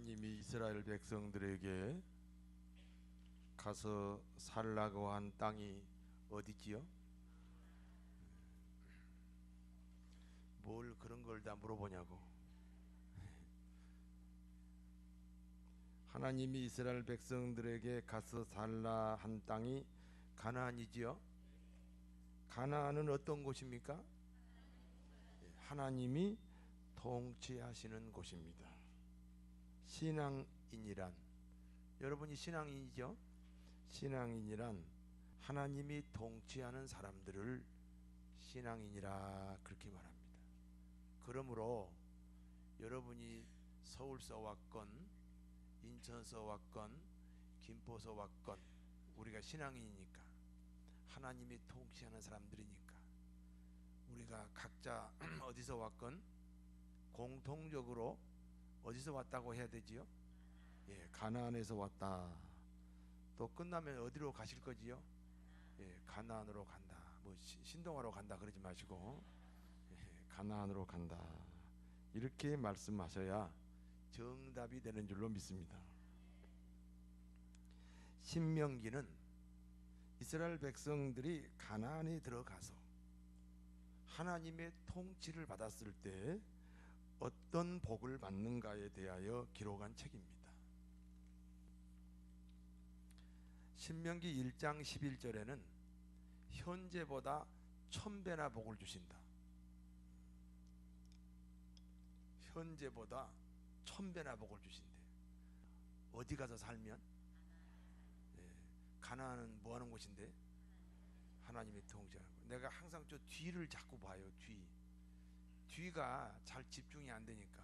하나님이 이스라엘 백성들에게 가서 살라고 한 땅이 어디지요? 뭘 그런 걸 다 물어보냐고. 하나님이 이스라엘 백성들에게 가서 살라 한 땅이 가나안이지요. 가나안은 어떤 곳입니까? 하나님이 통치하시는 곳입니다. 신앙인이란, 여러분이 신앙인이죠? 신앙인이란 하나님이 통치하는 사람들을 신앙인이라 그렇게 말합니다. 그러므로 여러분이 서울서 왔건 인천서 왔건 김포서 왔건 우리가 신앙인이니까, 하나님이 통치하는 사람들이니까, 우리가 각자 어디서 왔건 공통적으로 어디서 왔다고 해야 되지요? 예, 가나안에서 왔다. 또 끝나면 어디로 가실 거지요? 예, 가나안으로 간다. 뭐 신동하러 간다 그러지 마시고, 예, 가나안으로 간다. 이렇게 말씀하셔야 정답이 되는 줄로 믿습니다. 신명기는 이스라엘 백성들이 가나안에 들어가서 하나님의 통치를 받았을 때 어떤 복을 받는가에 대하여 기록한 책입니다. 신명기 1장 11절에는 현재보다 1000배나 복을 주신다. 현재보다 1000배나 복을 주신대. 어디 가서 살면? 예, 가나안은 뭐 하는 곳인데? 하나님의 통치하는 곳. 내가 항상 저 뒤를 자꾸 봐요. 뒤가 잘 집중이 안 되니까,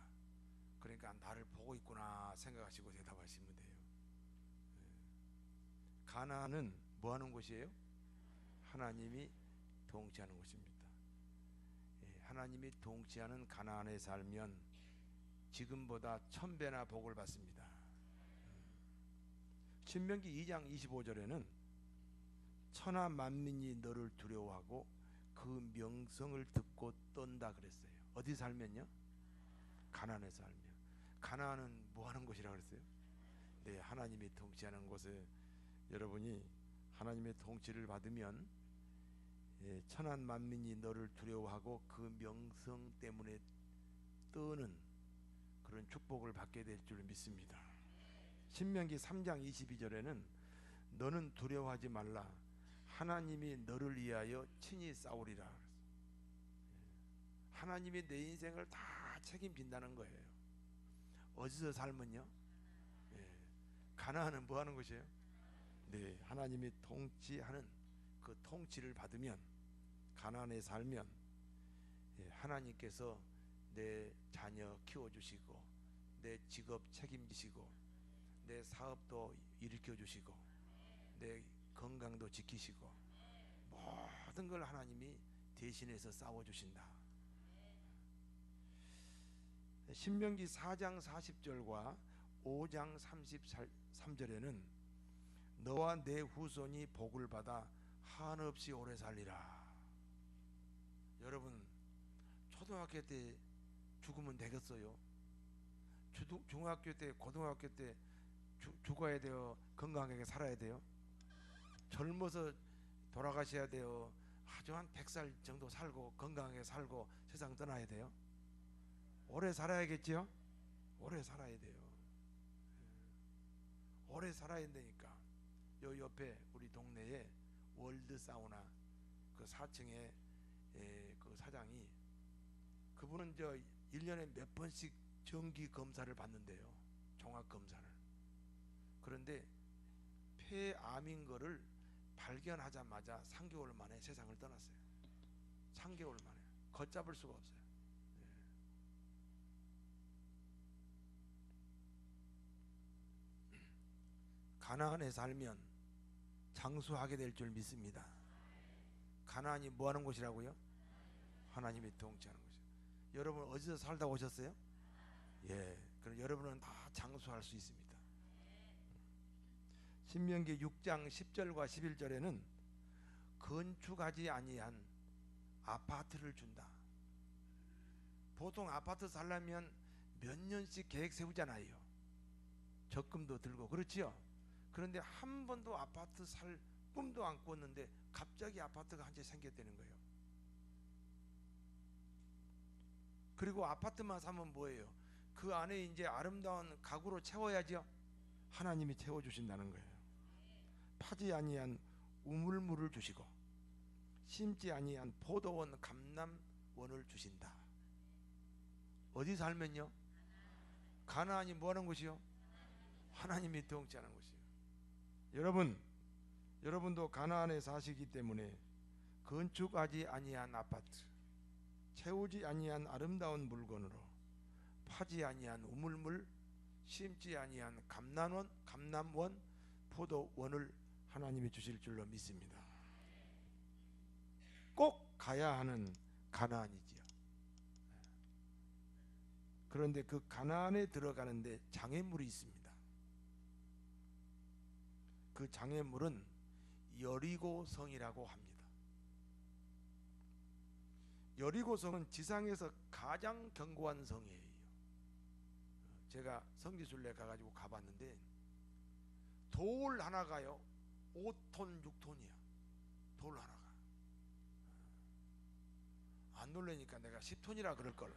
그러니까 나를 보고 있구나 생각하시고 대답하시면 돼요. 예. 가나안은 뭐 하는 곳이에요? 하나님이 통치하는 곳입니다. 예, 하나님이 통치하는 가나안에 살면 지금보다 1000배나 복을 받습니다. 신명기 2장 25절에는 천하 만민이 너를 두려워하고 그 명성을 듣고 떤다 그랬어요. 어디 살면요? 가나안에 살면. 가나안은 뭐 하는 곳이라고 그랬어요? 네, 하나님이 통치하는 곳에 여러분이 하나님의 통치를 받으면, 예, 천하 만민이 너를 두려워하고 그 명성 때문에 떠는 그런 축복을 받게 될 줄 믿습니다. 신명기 3장 22절에는 너는 두려워하지 말라, 하나님이 너를 위하여 친히 싸우리라. 하나님이 내 인생을 다 책임진다는 거예요. 어디서 살면요? 예, 가나안은 뭐 하는 곳이에요? 네, 하나님이 통치하는 그 통치를 받으면, 가나안에 살면, 예, 하나님께서 내 자녀 키워주시고, 내 직업 책임지시고, 내 사업도 일으켜주시고, 내 건강도 지키시고, 모든 걸 하나님이 대신해서 싸워주신다. 신명기 4장 40절과 5장 33절에는 너와 내 후손이 복을 받아 한없이 오래 살리라. 여러분, 초등학교 때 죽으면 되겠어요? 중학교 때, 고등학교 때 죽어야 돼요? 건강하게 살아야 돼요? 젊어서 돌아가셔야 돼요? 아주 한 100살 정도 살고 건강하게 살고 세상 떠나야 돼요? 오래 살아야겠죠? 오래 살아야 돼요. 오래 살아야 되니까 요 옆에 우리 동네에 월드 사우나 그 4층에 그 사장이, 그분은 저 1년에 몇 번씩 정기 검사를 받는데요. 종합 검사를. 그런데 폐암인 거를 발견하자마자 3개월 만에 세상을 떠났어요. 3개월 만에. 걷잡을 수가 없어요. 가나안에 살면 장수하게 될 줄 믿습니다. 가나안이 뭐 하는 곳이라고요? 하나님이 통치하는 곳이요. 여러분 어디서 살다 오셨어요? 예, 그럼 여러분은 다 장수할 수 있습니다. 신명기 6장 10절과 11절에는 건축하지 아니한 아파트를 준다. 보통 아파트 살려면 몇 년씩 계획 세우잖아요. 적금도 들고 그렇지요. 그런데 한 번도 아파트 살 꿈도 안 꿨는데 갑자기 아파트가 한 채 생겼다는 거예요. 그리고 아파트만 사면 뭐예요? 그 안에 이제 아름다운 가구로 채워야죠. 하나님이 채워주신다는 거예요. 파지 아니한 우물물을 주시고 심지 아니한 포도원 감람원을 주신다. 어디 살면요? 가나안이 뭐하는 곳이요? 하나님이 통치하는 곳이요. 여러분도 가나안에 사시기 때문에 건축하지 아니한 아파트, 채우지 아니한 아름다운 물건으로, 파지 아니한 우물물, 심지 아니한 감람원, 포도원을 하나님이 주실 줄로 믿습니다. 꼭 가야 하는 가나안이지요. 그런데 그 가나안에 들어가는데 장애물이 있습니다. 그 장애물은 여리고성이라고 합니다. 여리고성은 지상에서 가장 견고한 성이에요. 제가 성지순례 가가지고 가봤는데 돌 하나가요 5톤 6톤이야. 돌 하나가. 안 놀래니까 내가 10톤이라 그럴걸.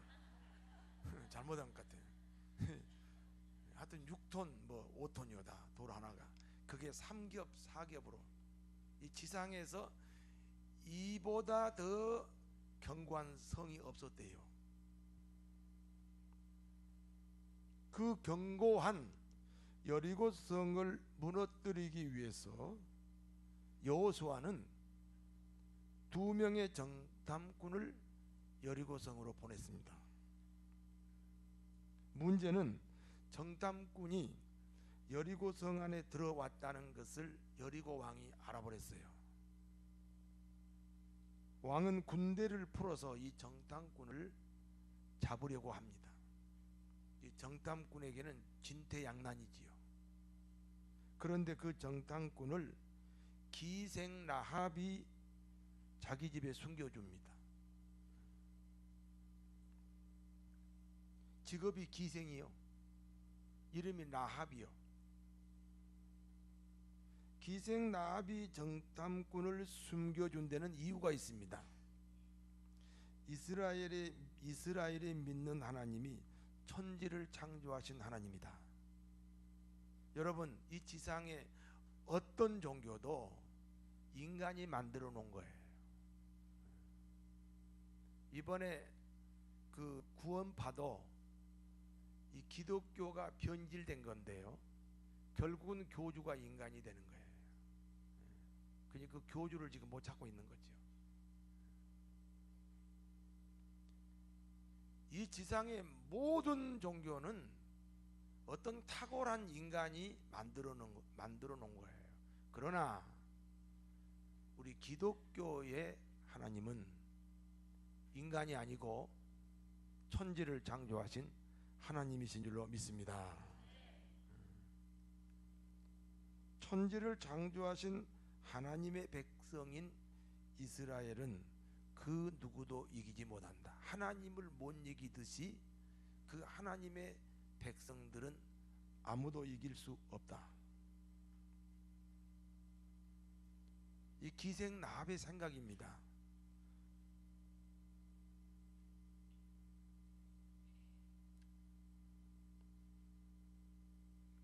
잘못한 것 같아. 하여튼 6톤 뭐 5톤이다 돌 하나가. 그게 3겹 4겹으로 이 지상에서 이보다 더 견고한 성이 없었대요. 그 견고한 여리고성을 무너뜨리기 위해서 여호수아는 2명의 정탐꾼을 여리고성으로 보냈습니다. 문제는 정탐꾼이 여리고성 안에 들어왔다는 것을 여리고 왕이 알아버렸어요. 왕은 군대를 풀어서 이 정탐꾼을 잡으려고 합니다. 이 정탐꾼에게는 진퇴양난이지요. 그런데 그 정탐꾼을 기생 라합이 자기 집에 숨겨줍니다. 직업이 기생이요. 이름이 라합이요. 기생 라합이 정탐꾼을 숨겨준 데는 이유가 있습니다. 이스라엘이 믿는 하나님이 천지를 창조하신 하나님이다. 여러분, 이 지상에 어떤 종교도 인간이 만들어 놓은 거예요. 이번에 그 구원파도 이 기독교가 변질된 건데요. 결국은 교주가 인간이 되는 거예요. 그러니까 그 교주를 지금 못 찾고 있는 거죠. 이 지상의 모든 종교는 어떤 탁월한 인간이 만들어 놓은 거예요. 그러나 우리 기독교의 하나님은 인간이 아니고 천지를 창조하신 하나님이신 줄로 믿습니다. 천지를 창조하신 하나님의 백성인 이스라엘은 그 누구도 이기지 못한다. 하나님을 못 이기듯이 그 하나님의 백성들은 아무도 이길 수 없다. 이 기생 라합의 생각입니다.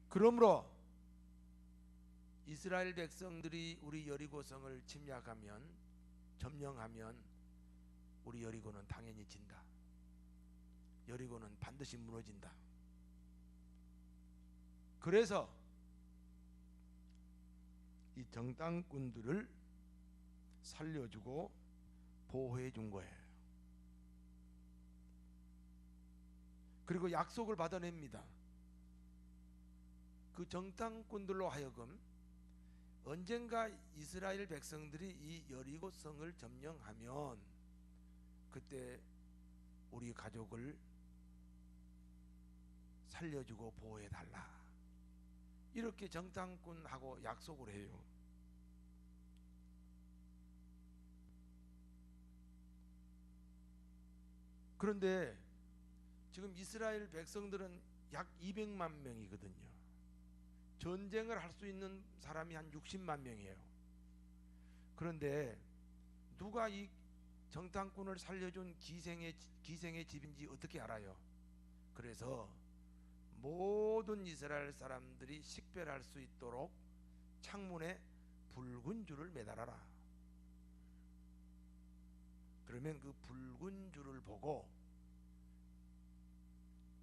그러므로 이스라엘 백성들이 우리 여리고성을 점령하면 우리 여리고는 당연히 진다. 여리고는 반드시 무너진다. 그래서 이 정탐꾼들을 살려주고 보호해 준 거예요. 그리고 약속을 받아냅니다. 그 정탐꾼들로 하여금 언젠가 이스라엘 백성들이 이 여리고성을 점령하면 그때 우리 가족을 살려주고 보호해달라. 이렇게 정탐꾼하고 약속을 해요. 그런데 지금 이스라엘 백성들은 약 200만 명이거든요. 전쟁을 할 수 있는 사람이 한 60만 명이에요. 그런데 누가 이 정탐꾼을 살려준 기생의 집인지 어떻게 알아요? 그래서 모든 이스라엘 사람들이 식별할 수 있도록 창문에 붉은 줄을 매달아라. 그러면 그 붉은 줄을 보고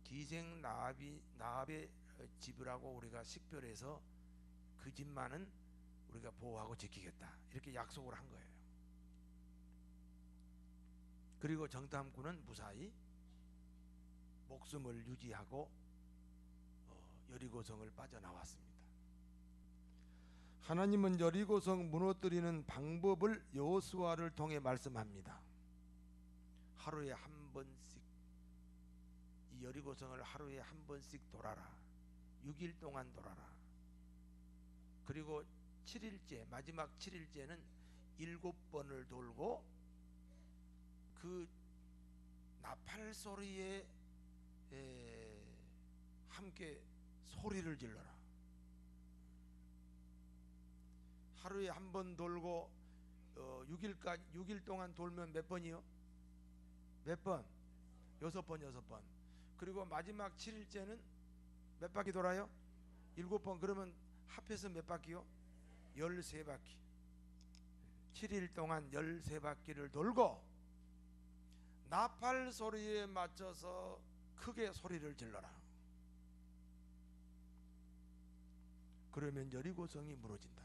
기생 나합의 집이라고 우리가 식별해서 그 집만은 우리가 보호하고 지키겠다, 이렇게 약속을 한 거예요. 그리고 정탐꾼은 무사히 목숨을 유지하고 여리고성을 빠져나왔습니다. 하나님은 여리고성 무너뜨리는 방법을 여호수아를 통해 말씀합니다. 하루에 한 번씩, 이 여리고성을 하루에 한 번씩 돌아라. 6일 동안 돌아라. 그리고 7일째, 마지막 7일째는 7번을 돌고 그 나팔 소리에 함께 소리를 질러라. 하루에 한 번 돌고 6일 동안 돌면 몇 번이요? 몇 번? 6번. 그리고 마지막 7일째는 몇 바퀴 돌아요? 7번. 그러면 합해서 몇 바퀴요? 13바퀴. 7일 동안 13바퀴를 돌고 나팔 소리에 맞춰서 크게 소리를 질러라. 그러면 여리고성이 무너진다.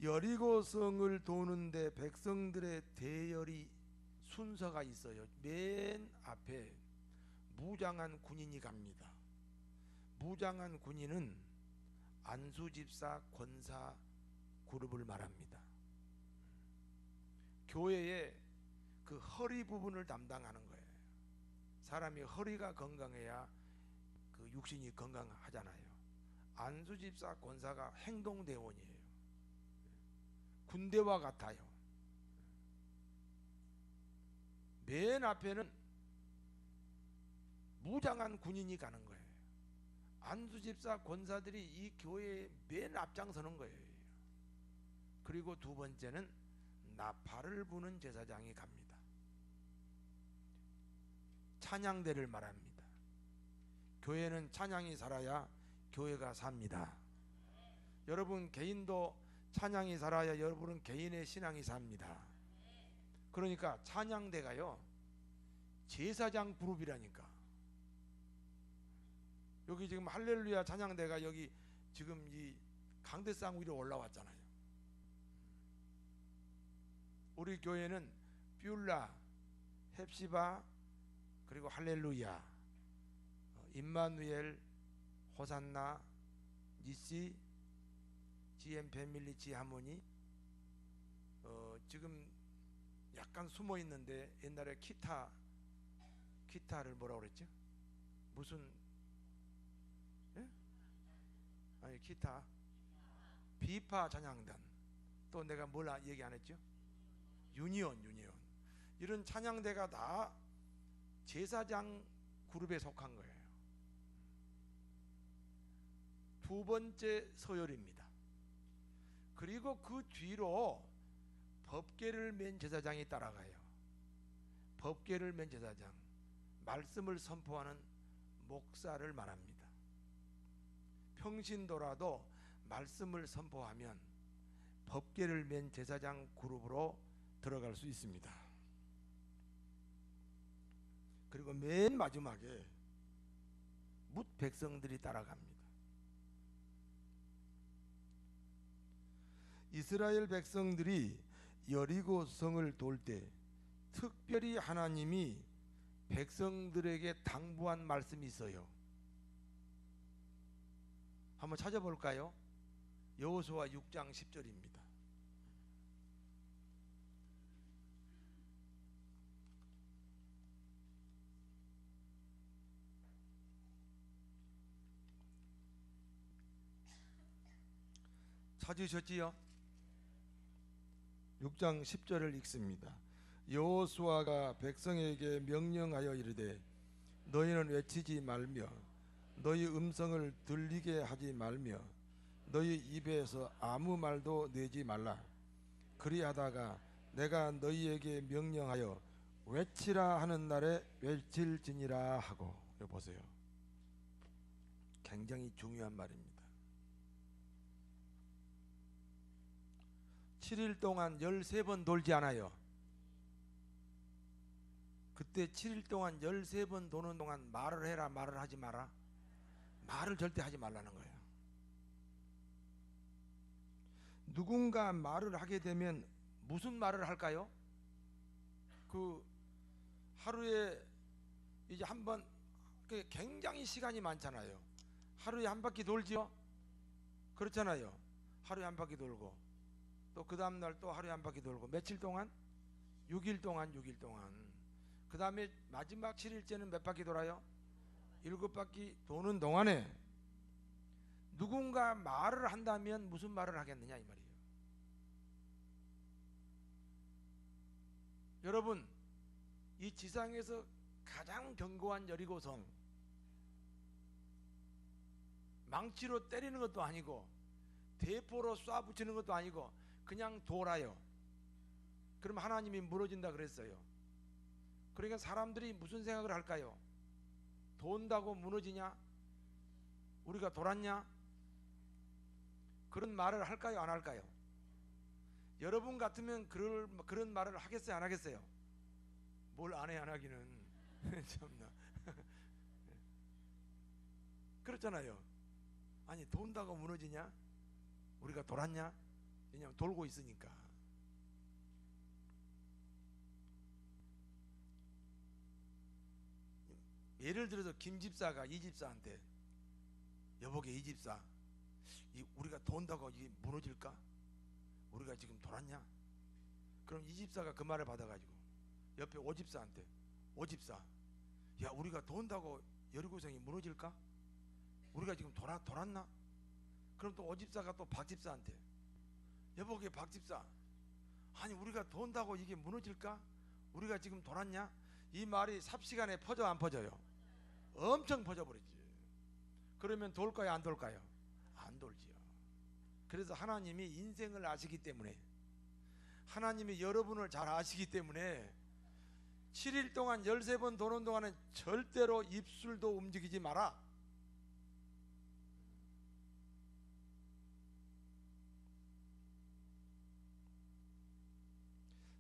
여리고성을 도는데 백성들의 대열이 순서가 있어요. 맨 앞에 무장한 군인이 갑니다. 무장한 군인은 안수집사 권사 그룹을 말합니다. 교회의 그 허리 부분을 담당하는 거예요. 사람이 허리가 건강해야 그 육신이 건강하잖아요. 안수집사 권사가 행동대원이에요. 군대와 같아요. 맨 앞에는 무장한 군인이 가는 거예요. 안수집사 권사들이 이 교회에 맨 앞장서는 거예요. 그리고 두 번째는 나팔을 부는 제사장이 갑니다. 찬양대를 말합니다. 교회는 찬양이 살아야 교회가 삽니다. 여러분 개인도 찬양이 살아야 여러분은 개인의 신앙이 삽니다. 그러니까 찬양대가요 제사장 그룹이라니까. 여기 지금 할렐루야 찬양대가 여기 지금 이 강대상 위로 올라왔잖아요. 우리 교회는 뷸라, 헵시바, 그리고 할렐루야, 임마누엘, 호산나, 니시, GM 패밀리, 지하모니, 지금 약간 숨어 있는데 옛날에 기타를 뭐라고 그랬죠? 무슨 예? 아니 기타 비파 찬양단. 또 내가 뭘 얘기 안 했죠? 유니온. 이런 찬양대가 다 제사장 그룹에 속한 거예요. 두 번째 서열입니다. 그리고 그 뒤로 법궤를 맨 제사장이 따라가요. 법궤를 맨 제사장, 말씀을 선포하는 목사를 말합니다. 평신도라도 말씀을 선포하면 법궤를 맨 제사장 그룹으로 들어갈 수 있습니다. 그리고 맨 마지막에 뭇 백성들이 따라갑니다. 이스라엘 백성들이 여리고 성을 돌 때 특별히 하나님이 백성들에게 당부한 말씀이 있어요. 한번 찾아볼까요? 여호수아 6장 10절입니다. 찾으셨지요? 6장 10절을 읽습니다. 여호수아가 백성에게 명령하여 이르되 너희는 외치지 말며 너희 음성을 들리게 하지 말며 너희 입에서 아무 말도 내지 말라. 그리하다가 내가 너희에게 명령하여 외치라 하는 날에 외칠지니라 하고. 여기 보세요. 굉장히 중요한 말입니다. 7일 동안 13번 돌지 않아요. 그때 7일 동안 13번 도는 동안 말을 해라 말을 하지 마라? 말을 절대 하지 말라는 거예요. 누군가 말을 하게 되면 무슨 말을 할까요? 그 하루에 이제 한번 굉장히 시간이 많잖아요. 하루에 한 바퀴 돌지요? 그렇잖아요. 하루에 한 바퀴 돌고 또 그 다음날 또 하루에 한 바퀴 돌고 며칠 동안? 6일 동안. 그 다음에 마지막 7일째는 몇 바퀴 돌아요? 7바퀴 도는 동안에 누군가 말을 한다면 무슨 말을 하겠느냐 이 말이에요. 여러분, 이 지상에서 가장 견고한 여리고성, 망치로 때리는 것도 아니고 대포로 쏴 붙이는 것도 아니고 그냥 돌아요. 그럼 하나님이 무너진다 그랬어요. 그러니까 사람들이 무슨 생각을 할까요? 돈다고 무너지냐? 우리가 돌았냐? 그런 말을 할까요? 안 할까요? 여러분 같으면 그런 말을 하겠어요? 안 하겠어요? 뭘 안 해 안 하기는 참나. 그렇잖아요. 아니 돈다고 무너지냐? 우리가 돌았냐? 왜냐하면 돌고 있으니까. 예를 들어서 김 집사가 이 집사한테 여보게 이 집사 우리가 돈다고 이게 무너질까? 우리가 지금 돌았냐? 그럼 이 집사가 그 말을 받아가지고 옆에 오 집사한테 오 집사 야 우리가 돈다고 여리고성이 무너질까? 우리가 지금 돌았나? 그럼 또 오 집사가 또 박 집사한테 여보게 박 집사 아니 우리가 돈다고 이게 무너질까? 우리가 지금 돌았냐? 이 말이 삽시간에 퍼져 안 퍼져요? 엄청 퍼져버리지. 그러면 돌까요 안 돌까요? 안 돌지요. 그래서 하나님이 인생을 아시기 때문에 하나님이 여러분을 잘 아시기 때문에 7일 동안 13번 도는 동안은 절대로 입술도 움직이지 마라.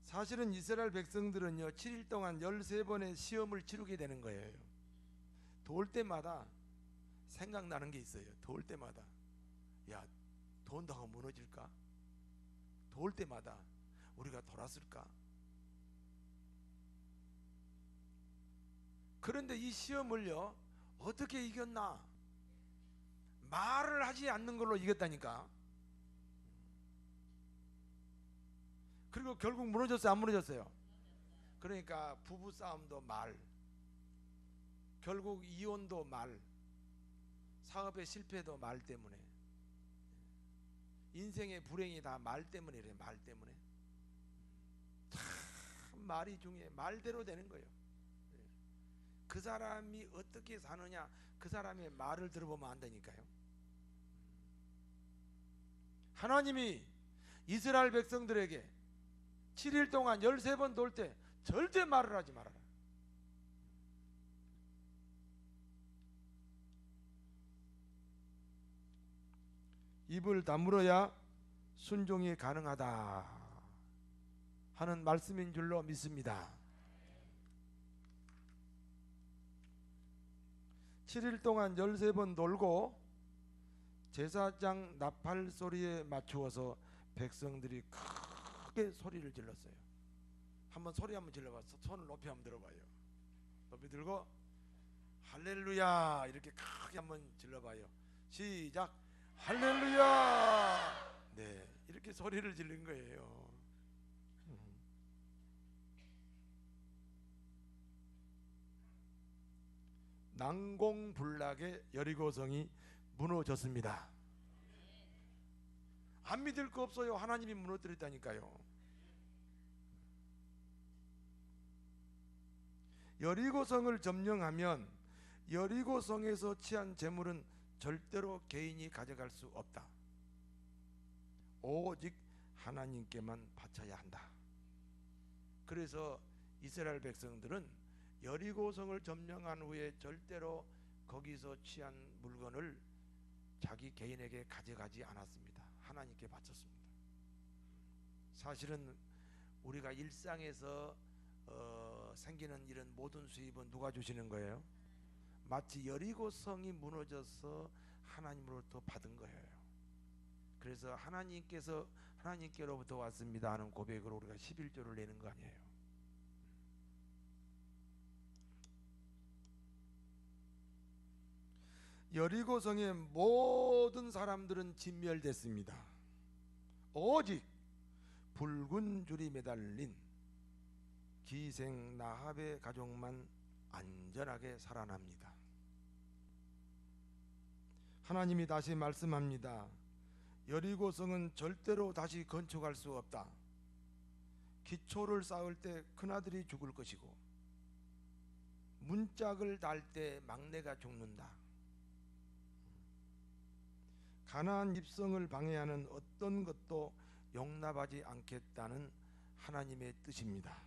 사실은 이스라엘 백성들은요 7일 동안 13번의 시험을 치르게 되는 거예요. 돌 때마다 생각나는 게 있어요. 돌 때마다 야 돈다고 무너질까? 돌 때마다 우리가 돌았을까? 그런데 이 시험을요 어떻게 이겼나? 말을 하지 않는 걸로 이겼다니까. 그리고 결국 무너졌어요 안 무너졌어요? 그러니까 부부싸움도 말, 결국 이혼도 말, 사업의 실패도 말 때문에, 인생의 불행이 다 말 때문에 그래요. 말 때문에. 참 말이 중요해. 말대로 되는 거예요. 그 사람이 어떻게 사느냐 그 사람의 말을 들어보면 안다니까요. 하나님이 이스라엘 백성들에게 7일 동안 13번 돌 때 절대 말을 하지 말아라. 입을 다물어야 순종이 가능하다 하는 말씀인 줄로 믿습니다. 7일 동안 13번 돌고 제사장 나팔 소리에 맞추어서 백성들이 크게 소리를 질렀어요. 한번 소리 한번 질러봐서 손을 높이 한번 들어봐요. 높이 들고 할렐루야 이렇게 크게 한번 질러봐요. 시작. 할렐루야. 네, 이렇게 소리를 지른 거예요. 난공불락의 여리고성이 무너졌습니다. 안 믿을 거 없어요. 하나님이 무너뜨렸다니까요. 여리고성을 점령하면 여리고성에서 취한 재물은 절대로 개인이 가져갈 수 없다. 오직 하나님께만 바쳐야 한다. 그래서 이스라엘 백성들은 여리고성을 점령한 후에 절대로 거기서 취한 물건을 자기 개인에게 가져가지 않았습니다. 하나님께 바쳤습니다. 사실은 우리가 일상에서 생기는 이런 모든 수입은 누가 주시는 거예요? 마치 여리고성이 무너져서 하나님으로부터 받은 거예요. 그래서 하나님께로부터 왔습니다 하는 고백으로 우리가 11조를 내는 거 아니에요. 여리고성의 모든 사람들은 진멸됐습니다. 오직 붉은 줄이 매달린 기생 라합의 가족만 안전하게 살아납니다. 하나님이 다시 말씀합니다. 여리고성은 절대로 다시 건축할 수 없다. 기초를 쌓을 때 큰아들이 죽을 것이고 문짝을 달 때 막내가 죽는다. 가나안 입성을 방해하는 어떤 것도 용납하지 않겠다는 하나님의 뜻입니다.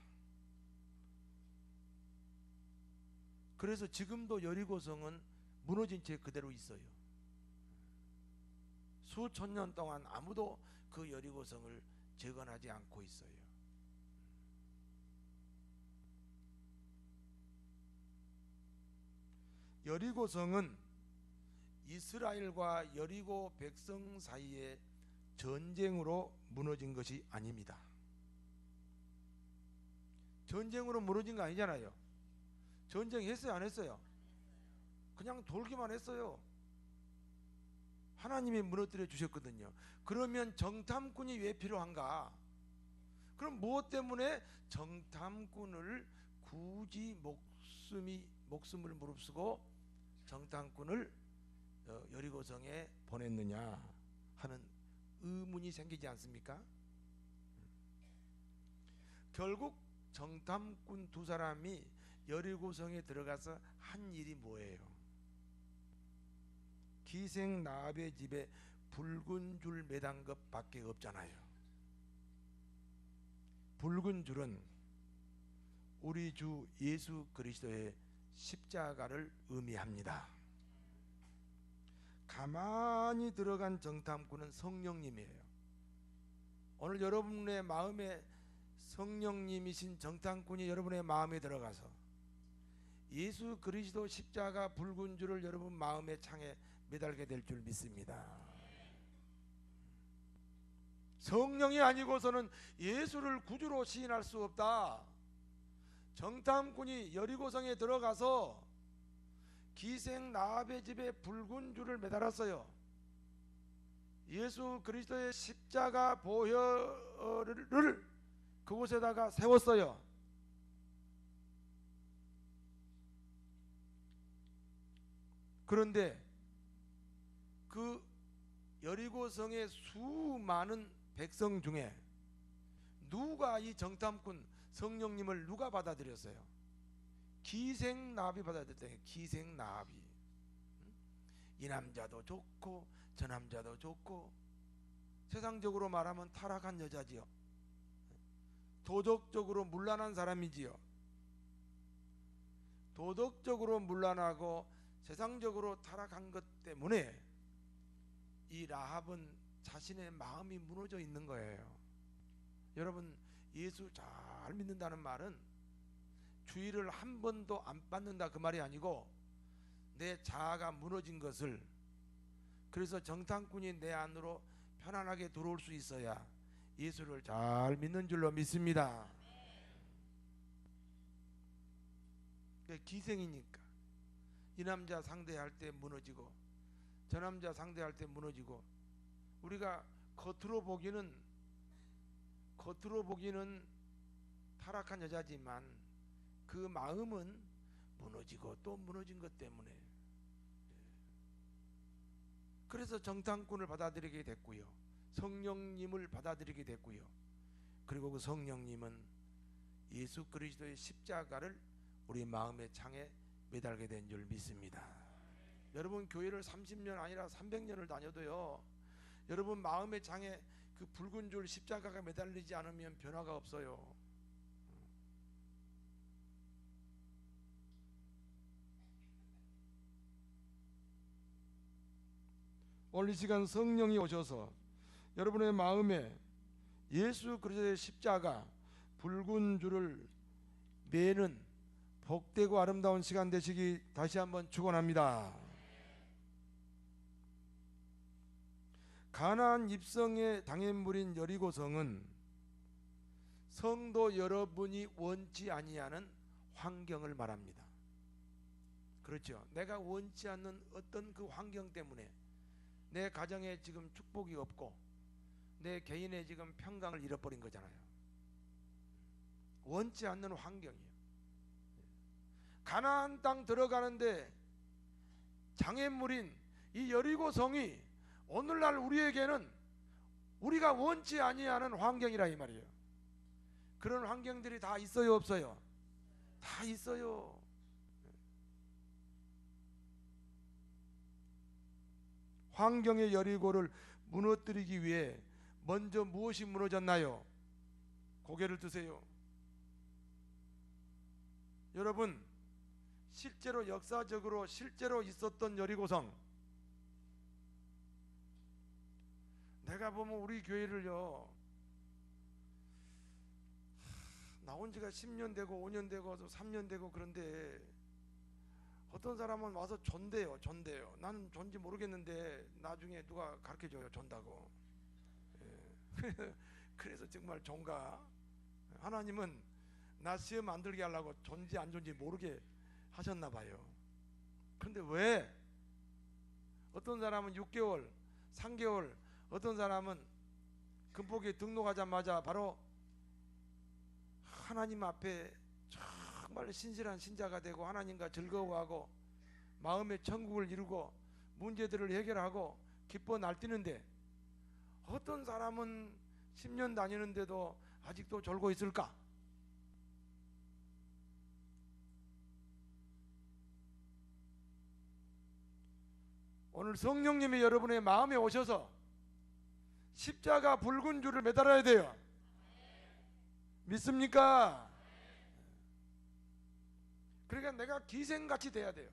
그래서 지금도 여리고성은 무너진 채 그대로 있어요. 수천 년 동안 아무도 그 여리고성을 재건하지 않고 있어요. 여리고성은 이스라엘과 여리고 백성 사이에 전쟁으로 무너진 것이 아닙니다. 전쟁으로 무너진 거 아니잖아요. 전쟁했어요, 안 했어요? 그냥 돌기만 했어요. 하나님이 무너뜨려 주셨거든요. 그러면 정탐꾼이 왜 필요한가? 그럼 무엇 때문에 정탐꾼을 굳이 목숨을 무릅쓰고 정탐꾼을 여리고성에 보냈느냐 하는 의문이 생기지 않습니까? 결국 정탐꾼 두 사람이 여리고성에 들어가서 한 일이 뭐예요? 기생 라합의 집에 붉은 줄 매단 것밖에 없잖아요. 붉은 줄은 우리 주 예수 그리스도의 십자가를 의미합니다. 가만히 들어간 정탐꾼은 성령님이에요. 오늘 여러분의 마음에 성령님이신 정탐꾼이 여러분의 마음에 들어가서 예수 그리스도 십자가 붉은 줄을 여러분 마음의 창에 매달게 될 줄 믿습니다. 성령이 아니고서는 예수를 구주로 시인할 수 없다. 정탐꾼이 여리고성에 들어가서 기생 라합의 집에 붉은 줄을 매달았어요. 예수 그리스도의 십자가 보혈을 그곳에다가 세웠어요. 그런데 그 여리고성의 수많은 백성 중에 누가 이 정탐꾼 성령님을 누가 받아들였어요? 기생 라합이 받아들였대요. 기생 라합이. 이 남자도 좋고 저 남자도 좋고 세상적으로 말하면 타락한 여자지요. 도덕적으로 문란한 사람이지요. 도덕적으로 문란하고 세상적으로 타락한 것 때문에 이 라합은 자신의 마음이 무너져 있는 거예요. 여러분, 예수 잘 믿는다는 말은 주의를 한 번도 안 받는다 그 말이 아니고 내 자아가 무너진 것을, 그래서 정탐꾼이 내 안으로 편안하게 들어올 수 있어야 예수를 잘 믿는 줄로 믿습니다. 기생이니까 이 남자 상대할 때 무너지고 저 남자 상대할 때 무너지고, 우리가 겉으로 보기는 타락한 여자지만 그 마음은 무너지고 또 무너진 것 때문에, 그래서 정탐꾼을 받아들이게 됐고요, 성령님을 받아들이게 됐고요, 그리고 그 성령님은 예수 그리스도의 십자가를 우리 마음의 창에 매달게 된 줄 믿습니다. 여러분 교회를 30년 아니라 300년을 다녀도요, 여러분 마음의 장에 그 붉은 줄 십자가가 매달리지 않으면 변화가 없어요. 오늘 이 시간 성령이 오셔서 여러분의 마음에 예수 그리스도의 십자가 붉은 줄을 매는 복되고 아름다운 시간 되시기 다시 한번 축원합니다. 가나안 입성의 장애물인 여리고성은 성도 여러분이 원치 아니하는 환경을 말합니다. 그렇죠. 내가 원치 않는 어떤 그 환경 때문에 내 가정에 지금 축복이 없고 내 개인의 지금 평강을 잃어버린 거잖아요. 원치 않는 환경이에요. 가나안 땅 들어가는데 장애물인 이 여리고성이 오늘날 우리에게는 우리가 원치 아니하는 환경이라 이 말이에요. 그런 환경들이 다 있어요, 없어요? 다 있어요. 환경의 여리고를 무너뜨리기 위해 먼저 무엇이 무너졌나요? 고개를 드세요. 여러분, 실제로 역사적으로 실제로 있었던 여리고성, 내가 보면 우리 교회를요, 나온 지가 10년 되고 5년 되고 3년 되고 그런데 어떤 사람은 와서 존대요. 나는 존지 모르겠는데 나중에 누가 가르쳐줘요, 존다고. 그래서 정말 존가. 하나님은 나 시험 안 들게 하려고 존지 안 존지 모르게 하셨나 봐요. 그런데 왜? 어떤 사람은 6개월, 3개월, 어떤 사람은 금폭에 등록하자마자 바로 하나님 앞에 정말 신실한 신자가 되고 하나님과 즐거워하고 마음의 천국을 이루고 문제들을 해결하고 기뻐 날뛰는데, 어떤 사람은 10년 다니는데도 아직도 졸고 있을까? 오늘 성령님이 여러분의 마음에 오셔서 십자가 붉은 줄을 매달아야 돼요. 믿습니까? 그러니까 내가 기생같이 돼야 돼요.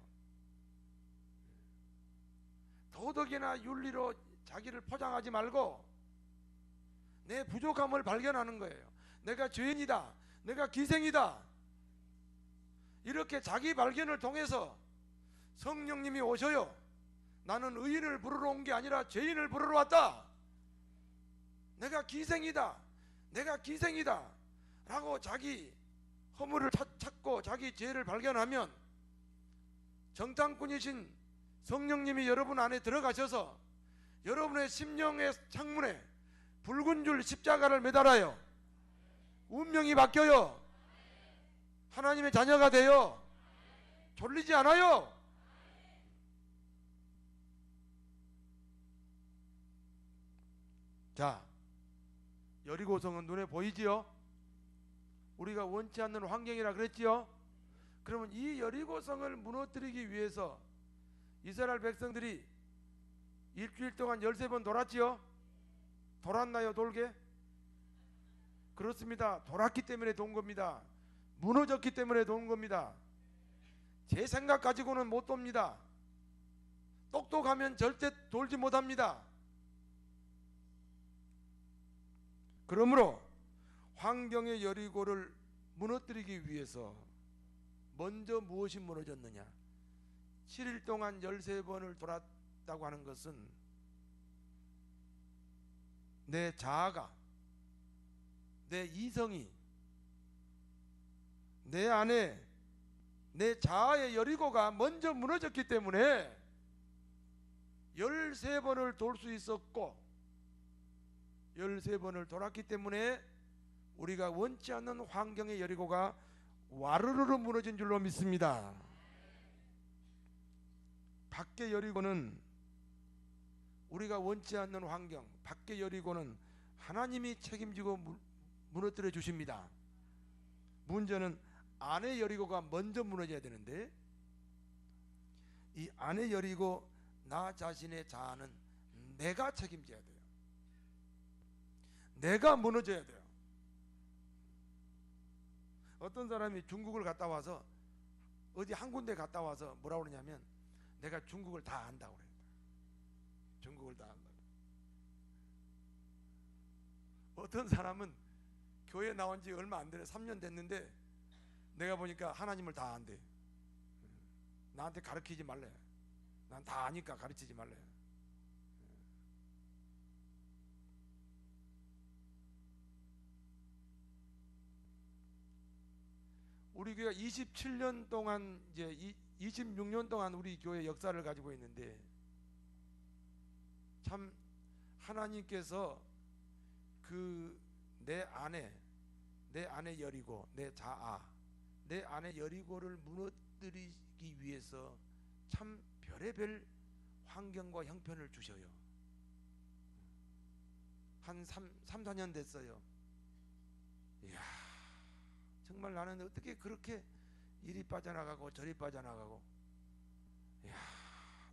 도덕이나 윤리로 자기를 포장하지 말고 내 부족함을 발견하는 거예요. 내가 죄인이다, 내가 기생이다, 이렇게 자기 발견을 통해서 성령님이 오셔요. 나는 의인을 부르러 온 게 아니라 죄인을 부르러 왔다. 내가 기생이다, 내가 기생이다 라고 자기 허물을 찾고 자기 죄를 발견하면 정탐꾼이신 성령님이 여러분 안에 들어가셔서 여러분의 심령의 창문에 붉은 줄 십자가를 매달아요. 운명이 바뀌어요. 하나님의 자녀가 돼요. 졸리지 않아요. 자, 여리고성은 눈에 보이지요? 우리가 원치 않는 환경이라 그랬지요? 그러면 이 여리고성을 무너뜨리기 위해서 이스라엘 백성들이 일주일 동안 13번 돌았지요? 돌았나요, 돌게? 그렇습니다. 돌았기 때문에 돈 겁니다. 무너졌기 때문에 돈 겁니다. 제 생각 가지고는 못 돕니다. 똑똑하면 절대 돌지 못합니다. 그러므로 환경의 여리고를 무너뜨리기 위해서 먼저 무엇이 무너졌느냐? 7일 동안 13번을 돌았다고 하는 것은 내 자아가, 내 이성이, 내 안에 내 자아의 여리고가 먼저 무너졌기 때문에 13번을 돌 수 있었고 13번을 돌았기 때문에 우리가 원치 않는 환경의 여리고가 와르르르 무너진 줄로 믿습니다. 밖의 여리고는 우리가 원치 않는 환경, 밖의 여리고는 하나님이 책임지고 무너뜨려 주십니다. 문제는 안의 여리고가 먼저 무너져야 되는데 이 안에 여리고 나 자신의 자아는 내가 책임져야 돼요. 내가 무너져야 돼요. 어떤 사람이 중국을 갔다 와서 어디 한 군데 갔다 와서 뭐라고 그러냐면 내가 중국을 다 안다고 그래요. 중국을 다 안다고. 어떤 사람은 교회 나온 지 얼마 안 되네, 3년 됐는데 내가 보니까 하나님을 다 안대. 나한테 가르치지 말래. 난 다 아니까 가르치지 말래. 우리 교회가 27년 동안, 이제 26년 동안 우리 교회 역사를 가지고 있는데 참 하나님께서 그 내 안에 여리고, 내 자아, 내 안에 여리고를 무너뜨리기 위해서 참 별의별 환경과 형편을 주셔요. 한 3-4년 됐어요. 이야, 정말 나는 어떻게 그렇게 이리 빠져나가고 저리 빠져나가고, 이야,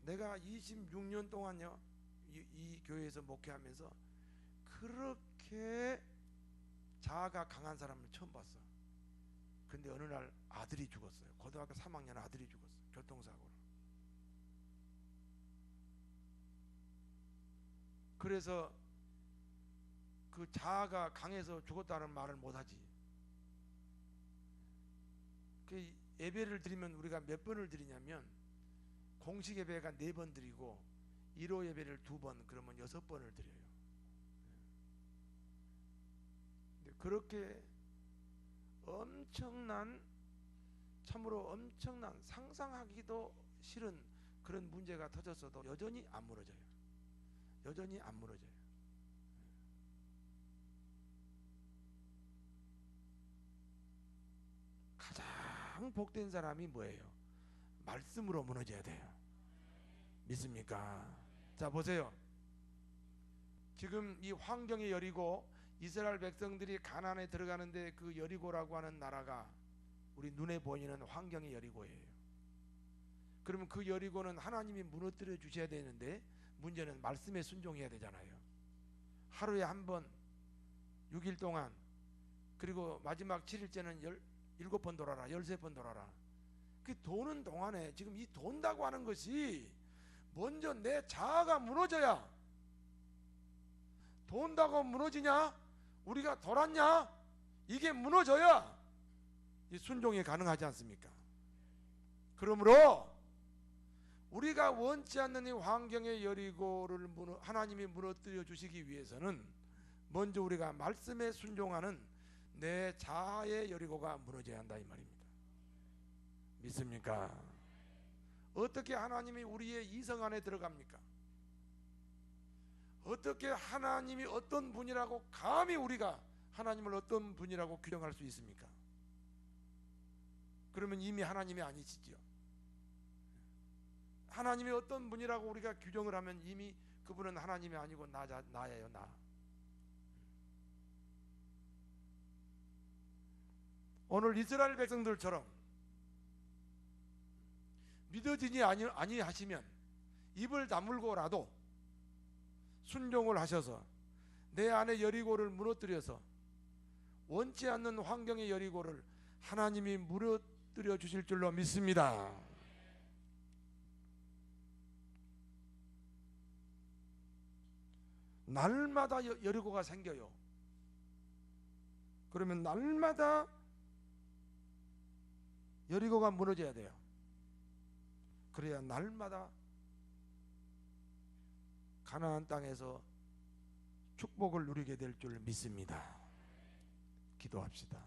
내가 26년 동안요 이 교회에서 목회하면서 그렇게 자아가 강한 사람을 처음 봤어. 근데 어느 날 아들이 죽었어요. 고등학교 3학년 아들이 죽었어요. 교통사고로. 그래서 그 자아가 강해서 죽었다는 말을 못하지. 그 예배를 드리면 우리가 몇 번을 드리냐면 공식 예배가 4번 드리고 1호 예배를 2번, 그러면 6번을 드려요. 그렇게 엄청난, 참으로 엄청난, 상상하기도 싫은 그런 문제가 터졌어도 여전히 안 무너져요. 여전히 안 무너져요. 가장 복된 사람이 뭐예요? 말씀으로 무너져야 돼요. 믿습니까? 자, 보세요. 지금 이 환경이 여리고 이스라엘 백성들이 가나안에 들어가는데 그 여리고라고 하는 나라가 우리 눈에 보이는 환경의 여리고예요. 그러면 그 여리고는 하나님이 무너뜨려 주셔야 되는데 문제는 말씀에 순종해야 되잖아요. 하루에 한 번 6일 동안, 그리고 마지막 7일째는 7번 돌아라, 13번 돌아라. 그 도는 동안에 지금 이 돈다고 하는 것이 먼저 내 자아가 무너져야, 돈다고 무너지냐? 우리가 돌았냐? 이게 무너져야 이 순종이 가능하지 않습니까? 그러므로 우리가 원치 않는 이 환경의 여리고를 하나님이 무너뜨려 주시기 위해서는 먼저 우리가 말씀에 순종하는 내 자아의 여리고가 무너져야 한다, 이 말입니다. 믿습니까? 어떻게 하나님이 우리의 이성 안에 들어갑니까? 어떻게 하나님이 어떤 분이라고 감히 우리가 하나님을 어떤 분이라고 규정할 수 있습니까? 그러면 이미 하나님이 아니시죠. 하나님이 어떤 분이라고 우리가 규정을 하면 이미 그분은 하나님이 아니고 나예요, 나. 오늘 이스라엘 백성들처럼 믿어지지 아니하시면 입을 다물고라도 순종을 하셔서 내 안에 여리고를 무너뜨려서 원치 않는 환경의 여리고를 하나님이 무너뜨려 주실 줄로 믿습니다. 날마다 여리고가 생겨요. 그러면 날마다 여리고가 무너져야 돼요. 그래야 날마다 가나안 땅에서 축복을 누리게 될 줄 믿습니다. 기도합시다.